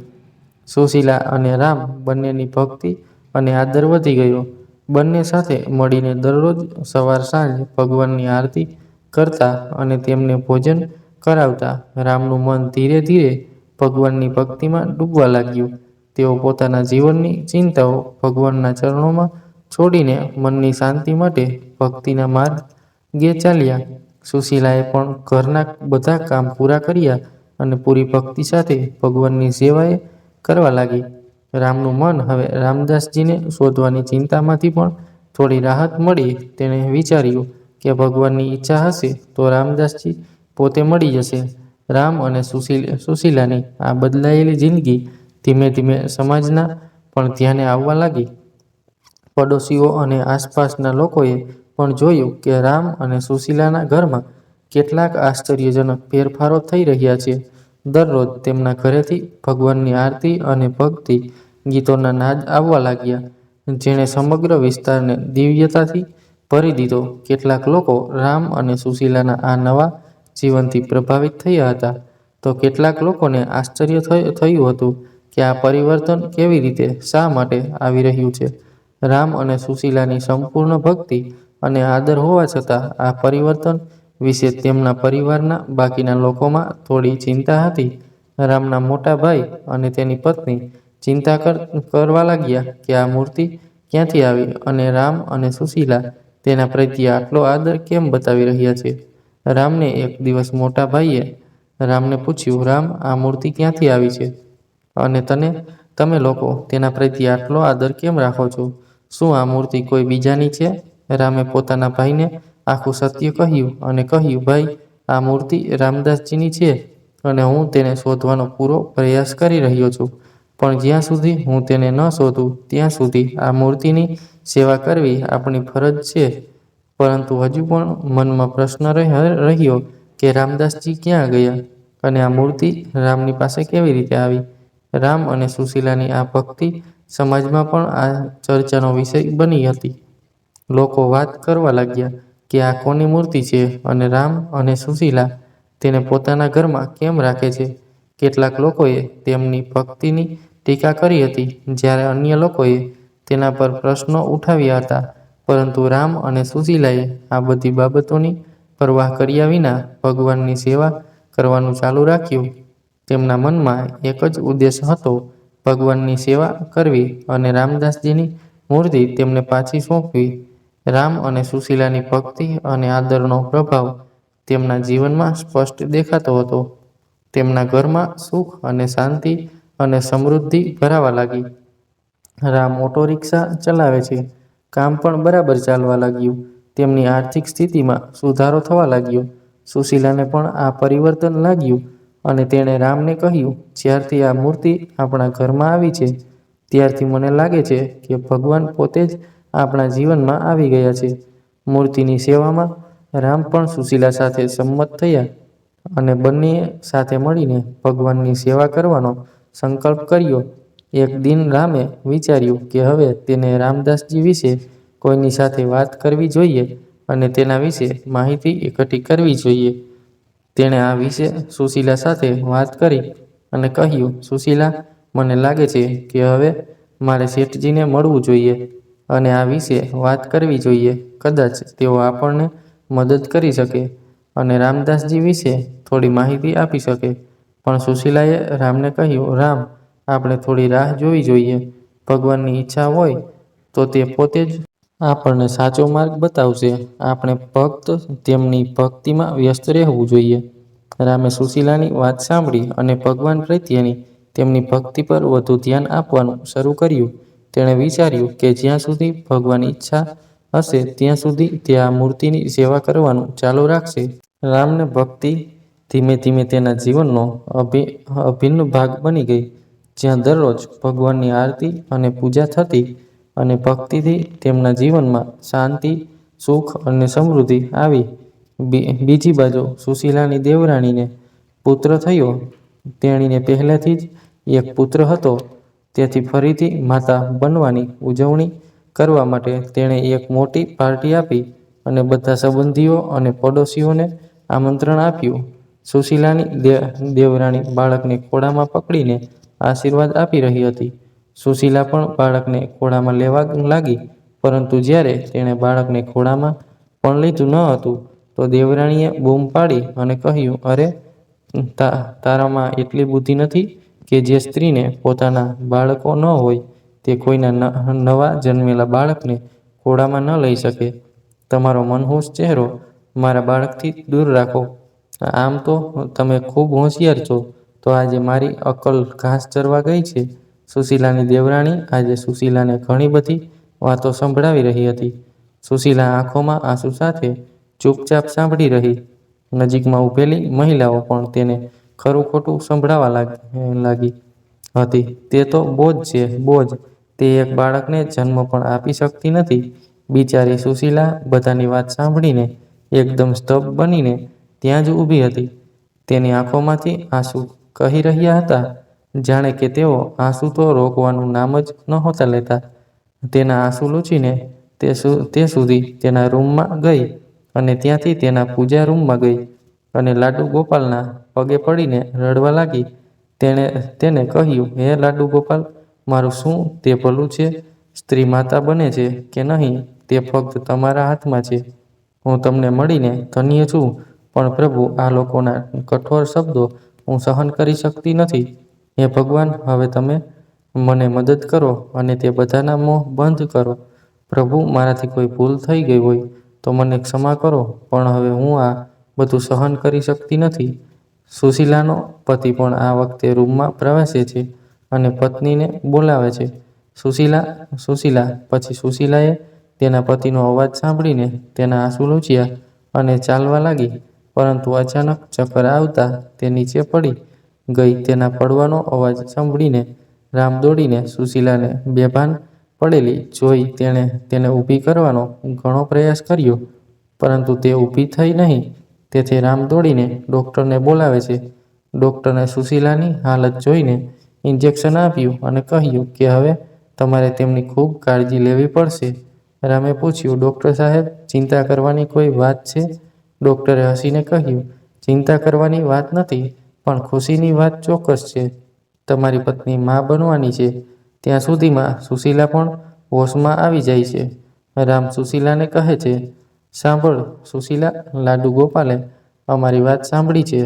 A: સુશીલા અને રામ બંનેની ભક્તિ અને આદર વધી ગયો. બંને સાથે મળીને દરરોજ સવાર સાંજ ભગવાનની આરતી કરતા અને તેમને ભોજન કરાવતા. રામનું મન ધીરે ધીરે ભગવાનની ભક્તિમાં ડૂબવા લાગ્યું. તેઓ પોતાના જીવનની ચિંતાઓ ભગવાનના ચરણોમાં છોડીને મનની શાંતિ માટે ભક્તિના માર્ગે ચાલ્યા. સુશીલાએ પણ ઘરના બધા કામ પૂરા કર્યા અને પૂરી ભક્તિ સાથે ભગવાનની સેવાએ કરવા લાગી. રામનું મન હવે રામદાસજીને શોધવાની ચિંતામાંથી પણ થોડી રાહત મળી. તેણે વિચાર્યું કે ભગવાનની ઈચ્છા હશે તો રામદાસજી પોતે મળી જશે. રામ અને સુશીલાની આ બદલાયેલી જિંદગી ધીમે ધીમે સમાજના પણ ધ્યાને આવવા લાગી. પડોશીઓ અને આસપાસના લોકોએ પણ જોયું કે રામ અને સુશીલાના ઘરમાં કેટલાક આશ્ચર્યજનક ફેરફારો થઈ રહ્યા છે. દરરોજ તેમના ઘરેથી ભગવાનની આરતી અને ભક્તિ ગીતોના નાદ આવવા લાગ્યા, જેણે સમગ્ર વિસ્તારને દિવ્યતાથી ભરી દીધો. કેટલાક લોકો રામ અને સુશીલાના આ નવા જીવનથી પ્રભાવિત થયા હતા, તો કેટલાક લોકોને આશ્ચર્ય થયું હતું કે આ પરિવર્તન કેવી રીતે, શા માટે આવી રહ્યું છે. રામ અને સુશીલાની સંપૂર્ણ ભક્તિ અને આદર હોવા છતાં આ પરિવર્તન વિશે તેમના પરિવારના બાકીના લોકોમાં થોડી ચિંતા હતી. રામના મોટા ભાઈ અને તેની પત્ની ચિંતા કરવા લાગ્યા કે આ મૂર્તિ ક્યાંથી આવી અને રામ અને સુશીલા તેના પ્રત્યે આટલો આદર કેમ બતાવી રહ્યા છે. રામને એક દિવસ મોટા ભાઈએ રામને પૂછ્યું, રામ, આ મૂર્તિ ક્યાંથી આવી છે અને તમે લોકો તેના પ્રત્યે આટલો આદર કેમ રાખો છો? શું આ મૂર્તિ કોઈ બીજાની છે? રામે પોતાના ભાઈને આખું સત્ય કહ્યું અને કહ્યું, ભાઈ, આ મૂર્તિ રામદાસજીની છે અને હું તેને શોધવાનો પૂરો પ્રયાસ કરી રહ્યો છું. પણ જ્યાં સુધી હું તેને ન શોધું ત્યાં સુધી આ મૂર્તિની સેવા કરવી આપણી ફરજ છે. પરંતુ હજુ પણ મનમાં પ્રશ્ન રહ્યો કે રામદાસજી ક્યાં ગયા અને આ મૂર્તિ રામની પાસે કેવી રીતે આવી. રામ અને સુશીલાની આ ભક્તિ સમાજમાં પણ આ ચર્ચાનો વિષય બની હતી. લોકો વાત કરવા લાગ્યા કે આ કોની મૂર્તિ છે અને રામ અને સુશીલા તેને પોતાના ઘરમાં કેમ રાખે છે. કેટલાક લોકોએ તેમની ભક્તિની ટીકા કરી હતી, જ્યારે અન્ય લોકોએ તેના પર પ્રશ્નો ઉઠાવ્યા હતા. પરંતુ રામ અને સુશીલાએ આ બધી બાબતોની પરવાહ કર્યા વિના ભગવાનની સેવા કરવાનું ચાલુ રાખ્યું. તેમના મનમાં એક જ ઉદ્દેશ હતો, ભગવાનની સેવા કરવી અને રામદાસજીની મૂર્તિ તેમને પાછી સોંપવી. રામ અને સુશીલાની ભક્તિ અને આદરનો પ્રભાવ તેમના જીવનમાં સ્પષ્ટ દેખાતો હતો. તેમના ઘરમાં સુખ અને શાંતિ અને સમૃદ્ધિ ભરાવા લાગી. રામ ઓટો રિક્ષા ચલાવે છે, કામ પણ બરાબર ચાલવા લાગ્યું. તેમની આર્થિક સ્થિતિમાં સુધારો થવા લાગ્યો. સુશીલાને પણ આ પરિવર્તન લાગ્યું અને તેણે રામને કહ્યું, જ્યારથી આ મૂર્તિ આપણા ઘરમાં આવી છે ત્યારથી મને લાગે છે કે ભગવાન પોતે જ આપણા જીવનમાં આવી ગયા છે. મૂર્તિની સેવામાં રામ પણ સુશીલા સાથે સંમત થયા અને બંનેએ સાથે મળીને ભગવાનની સેવા કરવાનો સંકલ્પ કર્યો. એક દિન રામે વિચાર્યું કે હવે તેને રામદાસજી વિશે કોઈની સાથે વાત કરવી જોઈએ અને તેના વિશે માહિતી એકઠી કરવી જોઈએ. તેણે આ વિશે સુશીલા સાથે વાત કરી અને કહ્યું, સુશીલા, મને લાગે છે કે હવે મારે શેઠજીને મળવું જોઈએ અને આ વિશે વાત કરવી જોઈએ. કદાચ તેઓ આપણને મદદ કરી શકે અને રામદાસજી વિશે થોડી માહિતી આપી શકે. પણ સુશીલાએ રામને કહ્યું, રામ, આપણે થોડી રાહ જોવી જોઈએ. ભગવાનની ઈચ્છા હોય તો તે પોતે જ આપણને સાચો માર્ગ બતાવશે. આપણે ફક્ત તેમની ભક્તિમાં વ્યસ્ત રહેવું જોઈએ. રામે સુશીલાની વાત સાંભળી અને ભગવાન પ્રત્યેની તેમની ભક્તિ પર વધુ ધ્યાન આપવાનું શરૂ કર્યું. તેણે વિચાર્યું કે જ્યાં સુધી ભગવાન ઈચ્છા હશે ત્યાં સુધી તે આ મૂર્તિની સેવા કરવાનું ચાલુ રાખશે. રામને ભક્તિ ધીમે ધીમે તેના જીવનનો અભિન્ન ભાગ બની ગઈ, જ્યાં દરરોજ ભગવાનની આરતી અને પૂજા થતી અને ભક્તિથી તેમના જીવનમાં શાંતિ, સુખ અને સમૃદ્ધિ આવી. બીજી બાજુ સુશીલાની દેવરાણીને પુત્ર થયો. તેણીને પહેલેથી જ એક પુત્ર હતો, તેથી ફરીથી માતા બનવાની ઉજવણી કરવા માટે તેણે એક મોટી પાર્ટી આપી અને બધા સંબંધીઓ અને પડોશીઓને આમંત્રણ આપ્યું. સુશીલાની દેવરાણી બાળકને ખોળામાં પકડીને આશીર્વાદ આપી રહી હતી. સુશીલા પણ બાળકને ખોળામાં લેવા લાગી, પરંતુ જ્યારે તેણે બાળકને ખોળામાં પણ લીધું ન હતું તો દેવરાણીએ બૂમ પાડી અને કહ્યું, અરે, તારામાં એટલી બુદ્ધિ નથી કે જે સ્ત્રીને પોતાના બાળકો ન હોય તે કોઈના નવા જન્મેલા બાળકને ખોળામાં ન લઈ શકે. તમારો મનહૂસ ચહેરો મારા બાળકથી દૂર રાખો. આમ તો તમે ખૂબ હોશિયાર છો, તો આજે મારી અક્કલ ઘાસ ચરવા ગઈ છે. સુશીલાની દેવરાણી આજે સુશીલાને ઘણી બધી વાતો સંભળાવી રહી હતી. સુશીલા આંખોમાં આંસુ સાથે ચૂપચાપ સાંભળી રહી. નજીકમાં ઊભેલી મહિલાઓ પણ તેને ખરું ખોટું સંભળાવા લાગી હતી. તે તો બોજ છે, બોજ. તે એક બાળકને જન્મ પણ આપી શકતી નથી. બિચારી સુશીલા બધાની વાત સાંભળીને એકદમ સ્તબ્ધ બનીને ત્યાં જ ઊભી હતી. તેની આંખોમાંથી આંસુ કહી રહ્યા હતા, જાણે કે તેઓ આંસુ તો રોકવાનું નામ જ નહોતા લેતા. તેના આંસુ લૂછીને તે સુધી તેના રૂમમાં ગઈ અને ત્યાંથી તેના પૂજા રૂમમાં ગઈ અને લાડુ ગોપાલના પગે પડીને રડવા લાગી. તેને કહ્યું, હે લાડુ ગોપાલ, મારું શું તે ભલું છે? સ્ત્રી માતા બને છે કે નહીં તે ફક્ત તમારા હાથમાં છે. હું તમને મળીને ધન્ય છું, પણ પ્રભુ, આ લોકોના કઠોર શબ્દો હું સહન કરી શકતી નથી. હે ભગવાન, હવે તમે મને મદદ કરો અને તે બધાના મોં બંધ કરો. પ્રભુ, મારાથી કોઈ ભૂલ થઈ ગઈ હોય તો મને ક્ષમા કરો, પણ હવે હું આ બધું સહન કરી શકતી નથી. સુશીલાનો પતિ પણ આ વખતે રૂમમાં પ્રવેશે છે અને પત્નીને બોલાવે છે, સુશીલા, સુશીલા. પછી સુશીલાએ તેના પતિનો અવાજ સાંભળીને તેના આંસુ લૂછ્યા અને ચાલવા લાગી. પરંતુ અચાનક ચક્કર આવતા તે નીચે પડી ગઈ. તેના પડવાનો અવાજ સાંભળીને રામ દોડીને સુશીલાને બેભાન પડેલી જોઈ તેણે તેને ઊભી કરવાનો ઘણો પ્રયાસ કર્યો, પરંતુ તે ઊભી થઈ નહીં. તેથી રામ દોડીને ડૉક્ટરને બોલાવે છે. ડૉક્ટરે સુશીલાની હાલત જોઈને ઇન્જેક્શન આપ્યું અને કહ્યું કે હવે તમારે તેમની ખૂબ કાળજી લેવી પડશે. રામે પૂછ્યું, ડૉક્ટર સાહેબ, ચિંતા કરવાની કોઈ વાત છે? ડૉક્ટરે હસીને કહ્યું, ચિંતા કરવાની વાત નથી, પણ ખુશીની વાત ચોક્કસ છે. તમારી પત્ની મા બનવાની છે. ત્યાં સુધીમાં સુશીલા પણ હોશમાં આવી જાય છે. રામ સુશીલાને કહે છે, સાંભળ સુશીલા, લાડુ ગોપાલે અમારી વાત સાંભળી છે.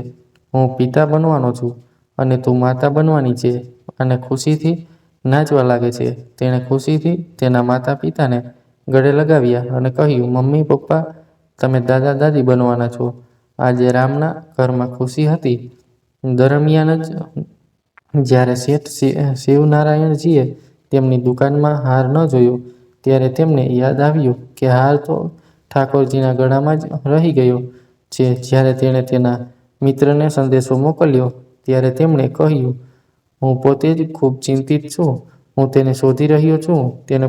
A: હું પિતા બનવાનો છું અને તું માતા બનવાની છે. અને ખુશીથી નાચવા લાગે છે. તેણે ખુશીથી તેના માતા પિતાને ગળે લગાવ્યા અને કહ્યું, મમ્મી પપ્પા, તમે દાદા દાદી બનવાના છો. આજે રામના ઘરમાં ખુશી હતી. દરમિયાન જ જ્યારે શેઠ શિવનારાયણજીએ તેમની દુકાનમાં હાર ન જોયો, ત્યારે તેમને યાદ આવ્યું કે હાર તો ઠાકોરજીના ગળામાં જ રહી ગયો છે. જ્યારે તેણે તેના મિત્રને સંદેશો મોકલ્યો, ત્યારે તેમણે કહ્યું, હું પોતે જ ખૂબ ચિંતિત છું. હું તેને શોધી રહ્યો છું,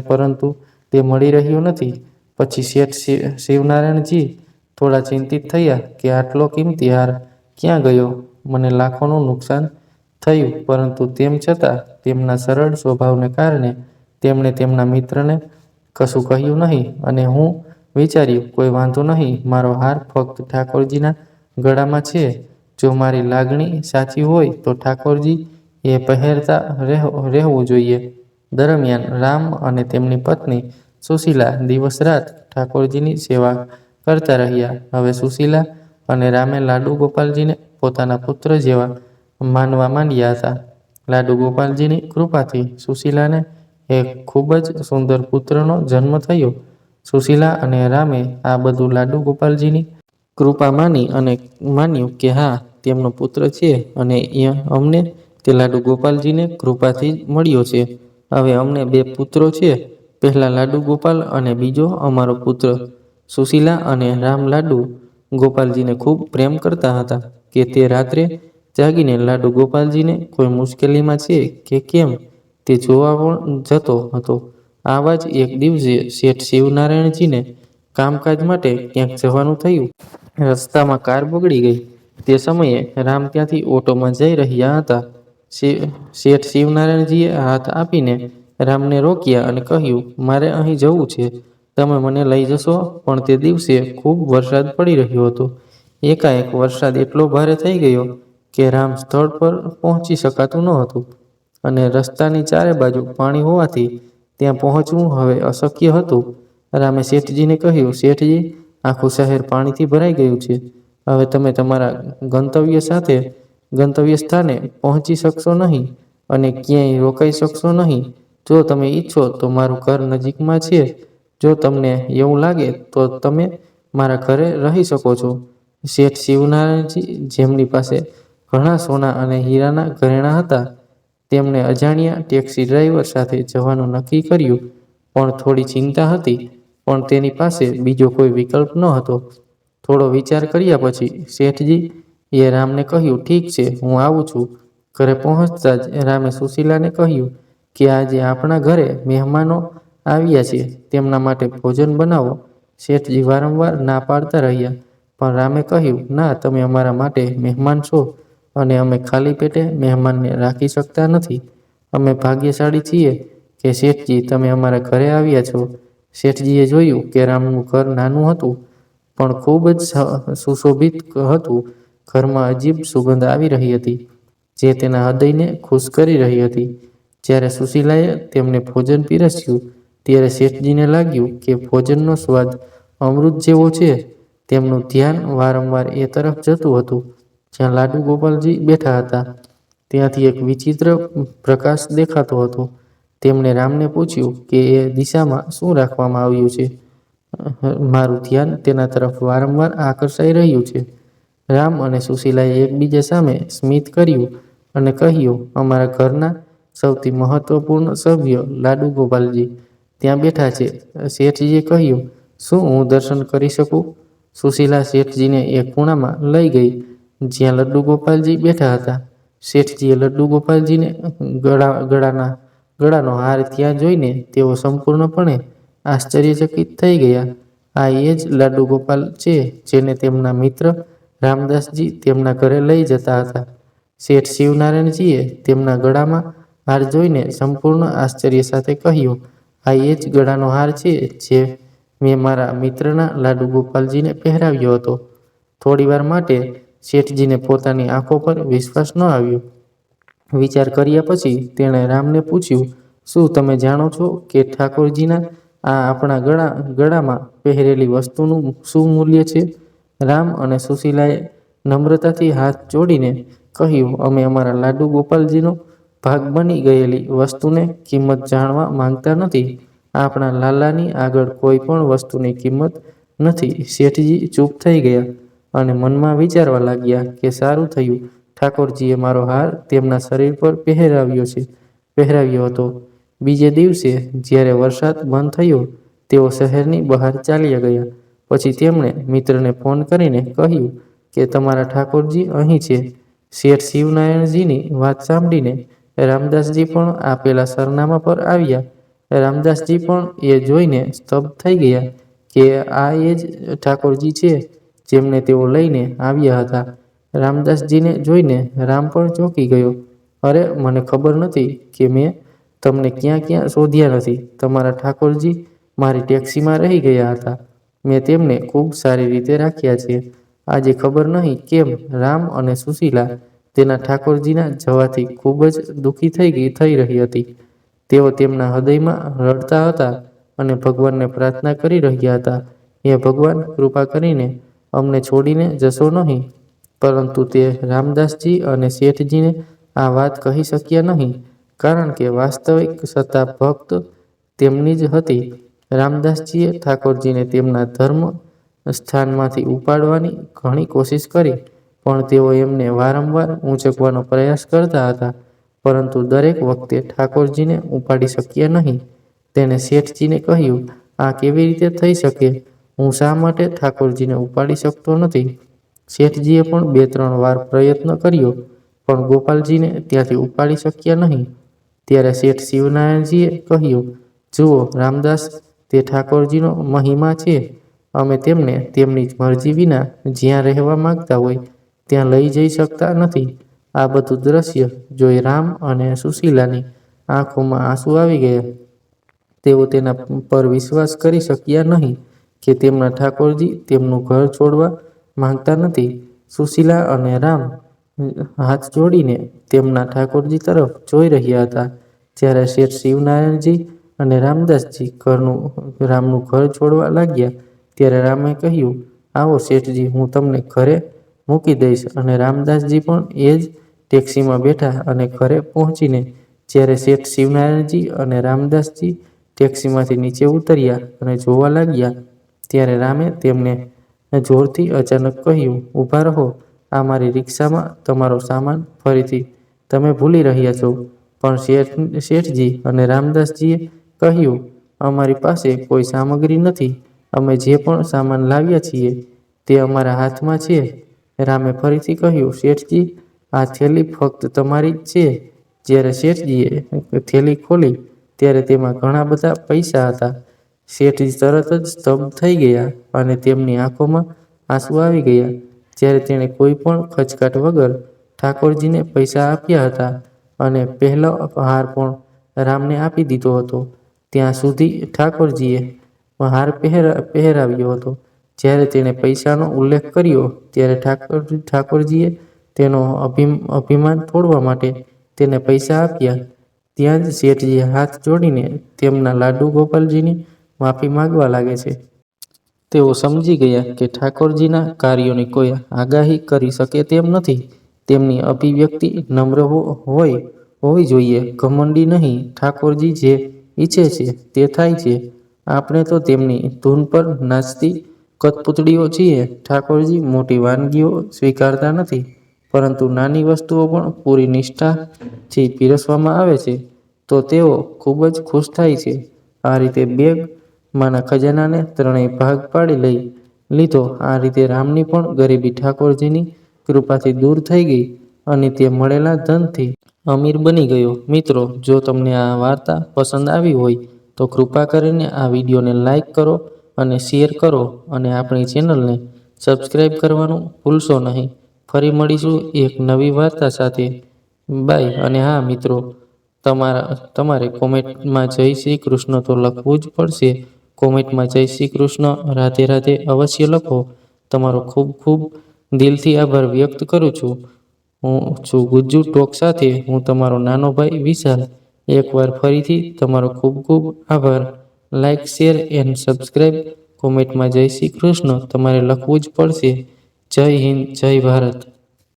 A: પરંતુ તે મળી રહ્યો નથી. પછી શેઠ શિવનારાયણજી થોડા ચિંતિત થયા કે આટલો કિંમતી હાર ક્યાં ગયો? મને લાખોનું નુકસાન થયું. પરંતુ તેમ છતાં તેમના સરળ સ્વભાવને કારણે તેમણે તેમના મિત્રને કશું કહ્યું નહીં. અને હું વિચાર્યું, કોઈ વાંધો નહીં, મારો હાર ફક્ત ઠાકોરજીના ગળામાં છે. જો મારી લાગણી સાચી હોય તો ઠાકોરજી એ પહેરતા રહેવું જોઈએ. દરમિયાન રામ અને તેમની પત્ની સુશીલા દિવસ રાત ઠાકોરજીની સેવા કરતા રહ્યા. હવે સુશીલા અને રામે લાડુ ગોપાલજીને પોતાના પુત્ર જેવા માનવા માંડ્યા હતા. લાડુ ગોપાલજીની કૃપાથી સુશીલાને એક ખૂબ જ સુંદર પુત્રનો જન્મ થયો. સુશીલા અને રામે આ બધું લાડુ ગોપાલજીની કૃપા માની અને માન્યું કે હા, તેમનો પુત્ર છે અને અમને તે લાડુ ગોપાલજીને કૃપાથી જ મળ્યો છે. હવે અમને 2 પુત્રો છે. પહેલા લાડુ ગોપાલ અને બીજો અમારો પુત્ર. સુશીલા અને રામ લાડુ ગોપાલજીને ખૂબ પ્રેમ કરતા હતા કે તે રાત્રે જાગીને લાડુ ગોપાલજીને કોઈ મુશ્કેલીમાં છે કે કેમ તે જોવા પણ જતો હતો. આવા જ એક દિવસે શેઠ શિવનારાયણજીને કામકાજ માટે ક્યાંક જવાનું થયું. રસ્તામાં કાર બગડી ગઈ. તે સમયે રામ ત્યાંથી ઓટોમાં જઈ રહ્યા હતા. શેઠ શિવનારાયણજીએ હાથ આપીને રામને રોક્યા અને કહ્યું, મારે અહીં જવું છે. તમે મને લઈ જશો? પણ તે દિવસે ખૂબ વરસાદ પડી રહ્યો હતો. એકાએક વરસાદ એટલો ભારે થઈ ગયો કે રામ સ્થળ પર પહોંચી શકાતું ન હતું અને રસ્તાની ચારે બાજુ પાણી હોવાથી ત્યાં પહોંચવું હવે અશક્ય હતું. રામે શેઠજીને કહ્યું, શેઠજી, આખું શહેર પાણીથી ભરાઈ ગયું છે. હવે તમે તમારા ગંતવ્ય સ્થાને પહોંચી શકશો નહીં અને ક્યાંય રોકાઈ શકશો નહીં. જો તમે ઈચ્છો તો મારું ઘર નજીકમાં છે. જો તમને એવું લાગે તો તમે મારા ઘરે રહી શકો છો. શેઠ શિવનારાયણજી, જેમની પાસે ઘણા સોના અને હીરાના ઘરેણાં હતા, તેમણે અજાણ્યા ટેક્સી ડ્રાઈવર સાથે જવાનું નક્કી કર્યું. પણ થોડી ચિંતા હતી, પણ તેની પાસે બીજો કોઈ વિકલ્પ ન હતો. થોડો વિચાર કર્યા પછી શેઠજી એ રામને કહ્યું, ઠીક છે, હું આવું છું. ઘરે પહોંચતા જ રામે સુશીલાને કહ્યું કે આજે આપણા ઘરે મહેમાનો આવ્યા છે, તેમના માટે ભોજન બનાવો. શેઠજી વારંવાર ના પાડતા રહ્યા, પણ રામે કહ્યું, ના, તમે અમારા માટે મહેમાન છો અને અમે ખાલી પેટે મહેમાનને રાખી શકતા નથી. અમે ભાગ્યશાળી છીએ કે શેઠજી, તમે અમારા ઘરે આવ્યા છો. શેઠજીએ જોયું કે રામનું ઘર નાનું હતું, પણ ખૂબ જ સુશોભિત હતું. ઘરમાં અજીબ સુગંધ આવી રહી હતી, જે તેના હૃદયને ખુશ કરી રહી હતી. જ્યારે સુશીલાએ તેમને ભોજન પીરસ્યું, ત્યારે શેઠજીને લાગ્યું કે ભોજનનો સ્વાદ અમૃત જેવો છે. તેમનું ધ્યાન વારંવાર એ તરફ જતું હતું જ્યાં લાડુ ગોપાલજી બેઠા હતા. ત્યાંથી એક વિચિત્ર પ્રકાશ દેખાતો હતો. તેમણે રામને પૂછ્યું કે એ દિશામાં શું રાખવામાં આવ્યું છે. મારું ધ્યાન તેના તરફ વારંવાર આકર્ષાઈ રહ્યું છે. રામ અને સુશીલાએ એકબીજા સામે સ્મિત કર્યું અને કહ્યું, અમારા ઘરના સૌથી મહત્વપૂર્ણ સભ્ય લાડુ ગોપાલજી ત્યાં બેઠા છે. શેઠજીએ કહ્યું, શું હું દર્શન કરી શકું? સુશીલા શેઠજીને એક ખૂણામાં લઈ ગઈ જ્યાં લડ્ડુ ગોપાલજી બેઠા હતા. શેઠજીએ લડ્ડુ ગોપાલજીને ગળાનો હાર ત્યાં જોઈને તેઓ સંપૂર્ણપણે આશ્ચર્યચકિત થઈ ગયા. આ એ જ લાડુ ગોપાલ છે જેને તેમના મિત્ર રામદાસજી તેમના ઘરે લઈ જતા હતા. શેઠ શિવનારાયણજીએ તેમના ગળામાં હાર જોઈને સંપૂર્ણ આશ્ચર્ય સાથે કહ્યું, આ એ જ ગળાનો હાર છે જે મેં મારા મિત્રના લાડુ ગોપાલજીને પહેરાવ્યો હતો. થોડીવાર માટે શેઠજીને પોતાની આંખો પર વિશ્વાસ ન આવ્યો. વિચાર કર્યા પછી તેણે રામને પૂછ્યું, શું તમે જાણો છો કે ઠાકોરજીના આ આપણા ગળામાં પહેરેલી વસ્તુનું શું મૂલ્ય છે? રામ અને સુશીલાએ નમ્રતાથી હાથ જોડીને કહ્યું, અમે અમારા લાડુ ગોપાલજીનો ભાગ બની ગયેલી વસ્તુને કિંમત જાણવા માંગતા નથી. આપણા લાલાની આગળ કોઈ પણ વસ્તુની કિંમત નથી. શેઠજી ચૂપ થઈ ગયા અને મનમાં વિચારવા લાગ્યા કે સારું થયું ઠાકોરજીએ મારો હાર તેમના શરીર પર પહેરાવ્યો હતો. બીજે દિવસે જ્યારે વરસાદ બંધ થયો, તેઓ શહેરની બહાર ચાલ્યા ગયા. પછી તેમણે મિત્રને ફોન કરીને કહ્યું કે તમારા ઠાકોરજી અહીં છે. શેઠ શિવનારાયણજીની વાત સાંભળીને રામદાસજી પણ આપેલા સરનામા પર આવ્યા. રામદાસજી પણ એ જોઈને સ્તબ્ધ થઈ ગયા કે આ એ જ ઠાકોરજી છે જેમને તેઓ લઈને આવ્યા હતા. રામદાસજીને જોઈને રામ પણ ચોંકી ગયો. અરે, મને ખબર નથી કે મેં તમને ક્યાં ક્યાં શોધ્યા નથી. તમારા ઠાકોરજી મારી ટેક્સીમાં રહી ગયા હતા. મેં તેમને ખૂબ સારી રીતે રાખ્યા છે. આજે ખબર નહીં કેમ રામ અને સુશીલા તેના ઠાકોરજીના જવાથી ખૂબ જ દુઃખી થઈ રહી હતી. તેઓ તેમના હૃદયમાં રડતા હતા અને ભગવાનને પ્રાર્થના કરી રહ્યા હતા, હે ભગવાન, કૃપા કરીને અમને છોડીને જશો નહીં. પરંતુ તે રામદાસજી અને શેઠજીને આ વાત કહી શક્યા નહીં, કારણ કે વાસ્તવિક સત્તા ફક્ત તેમની જ હતી. રામદાસજીએ ઠાકોરજીને તેમના ધર્મ સ્થાનમાંથી ઉપાડવાની ઘણી કોશિશ કરી, પણ તેઓ એમને વારંવાર ઊંચકવાનો પ્રયાસ કરતા હતા, પરંતુ દરેક વખતે ઠાકોરજીને ઉપાડી શક્યા નહીં. તેણે શેઠજીને કહ્યું, આ કેવી રીતે થઈ શકે? હું શા માટે ઠાકોરજીને ઉપાડી શકતો નથી? શેઠજીએ પણ 2-3 વાર પ્રયત્ન કર્યો, પણ ગોપાલજીને ત્યાંથી ઉપાડી શક્યા નહીં. ત્યારે શેઠ શિવનારાયણજીએ કહ્યું, જુઓ રામદાસ, તે ઠાકોરજીનો મહિમા છે. અમે તેમને તેમની મરજી વિના જ્યાં રહેવા માંગતા હોય ત્યાં લઈ જઈ શકતા નથી. આ બધું દ્રશ્ય જોઈ રામ અને સુશીલાની આંખોમાં આંસુ આવી ગયા. તેઓ તેના પર વિશ્વાસ કરી શક્યા નહીં કે તેમના ઠાકોરજી તેમનું ઘર છોડવા માંગતા નથી. સુશીલા અને રામ હાથ જોડીને તેમના ઠાકોરજી તરફ જોઈ રહ્યા હતા. જ્યારે શેઠ શિવનારાયણજી અને રામદાસજી રામનું ઘર છોડવા લાગ્યા, ત્યારે રામે કહ્યું, આવો શેઠજી, હું તમને ઘરે મૂકી દઈશ. અને રામદાસજી પણ એ જ ટેક્સીમાં બેઠા અને ઘરે પહોંચીને જ્યારે શેઠ શિવનારાયણજી અને રામદાસજી ટેક્સીમાંથી નીચે ઉતર્યા અને જોવા લાગ્યા, ત્યારે રામે તેમને જોરથી અચાનક કહ્યું, ઊભા રહો, આ મારી રિક્ષામાં તમારો સામાન ફરીથી તમે ભૂલી રહ્યા છો. પણ શેઠજી અને રામદાસજીએ કહ્યું, અમારી પાસે કોઈ સામગ્રી નથી. અમે જે પણ સામાન લાવ્યા છીએ તે અમારા હાથમાં છે. રામે ફરીથી કહ્યું, શેઠજી, આ થેલી ફક્ત તમારી જ છે. જ્યારે શેઠજીએ થેલી ખોલી ત્યારે તેમાં ઘણા બધા પૈસા હતા. શેઠજી તરત જ સ્તબ્ધ થઈ ગયા અને તેમની આંખોમાં આંસુ આવી ગયા. જ્યારે તેણે કોઈ પણ ખચકાટ વગર ઠાકોરજીને પૈસા આપ્યા હતા અને પહેલો હાર પણ રામને આપી દીધો હતો. ત્યાં સુધી ઠાકોરજીએ હાર પહેરાવ્યો હતો. જ્યારે તેણે પૈસાનો ઉલ્લેખ કર્યો ત્યારે ઠાકોરજીએ તેનો અભિમાન તોડવા માટે તેને પૈસા આપ્યા. ત્યાં જ શેઠજીએ હાથ જોડીને તેમના લાડુ ગોપાલજીની માફી માંગવા લાગે છે. તેઓ સમજી ગયા કે ઠાકોરજીના કાર્યોની કોઈ આગાહી કરી શકે તેમ નથી. તેમની અભિવ્યક્તિ નમ્ર હોવી જોઈએ, ઘમંડી નહીં. ઠાકોરજી જે ઈચ્છે છે તે થાય છે. આપણે તો તેમની ધૂન પર નાચતી કઠપૂતળીઓ છીએ. ઠાકોરજી મોટી વાનગીઓ સ્વીકારતા નથી, પરંતુ નાની વસ્તુઓ પણ પૂરી નિષ્ઠાથી પીરસવામાં આવે છે તો તેઓ ખૂબ જ ખુશ થાય છે. આ રીતે બેગમાંના ખજાનાને ત્રણેય ભાગ પાડી લીધો. આ રીતે રામની પણ ગરીબી ઠાકોરજીની કૃપાથી દૂર થઈ ગઈ અને તે મળેલા ધનથી અમીર બની ગયો. મિત્રો, જો તમને આ વાર્તા પસંદ આવી હોય તો કૃપા કરીને આ વિડીયોને લાઈક કરો અને શેર કરો અને આપણી ચેનલને સબસ્ક્રાઈબ કરવાનું ભૂલશો નહીં. ફરી મળીશું એક નવી વાર્તા સાથે. બાય. અને હા મિત્રો, તમારે કોમેન્ટમાં જય શ્રી કૃષ્ણ તો લખવું જ પડશે. કોમેન્ટમાં જય શ્રી કૃષ્ણ, રાધે રાધે અવશ્ય લખો. તમારો ખૂબ ખૂબ દિલથી આભાર વ્યક્ત કરું છું. હું છું ગુજ્જુ ટોક સાથે હું તમારો નાનો ભાઈ વિશાલ. એકવાર ફરીથી તમારો ખૂબ ખૂબ આભાર. Like, share and subscribe. કોમેન્ટમાં જય શ્રી કૃષ્ણ તમારે લખવું જ પડશે. જય હિન્દ, જય ભારત.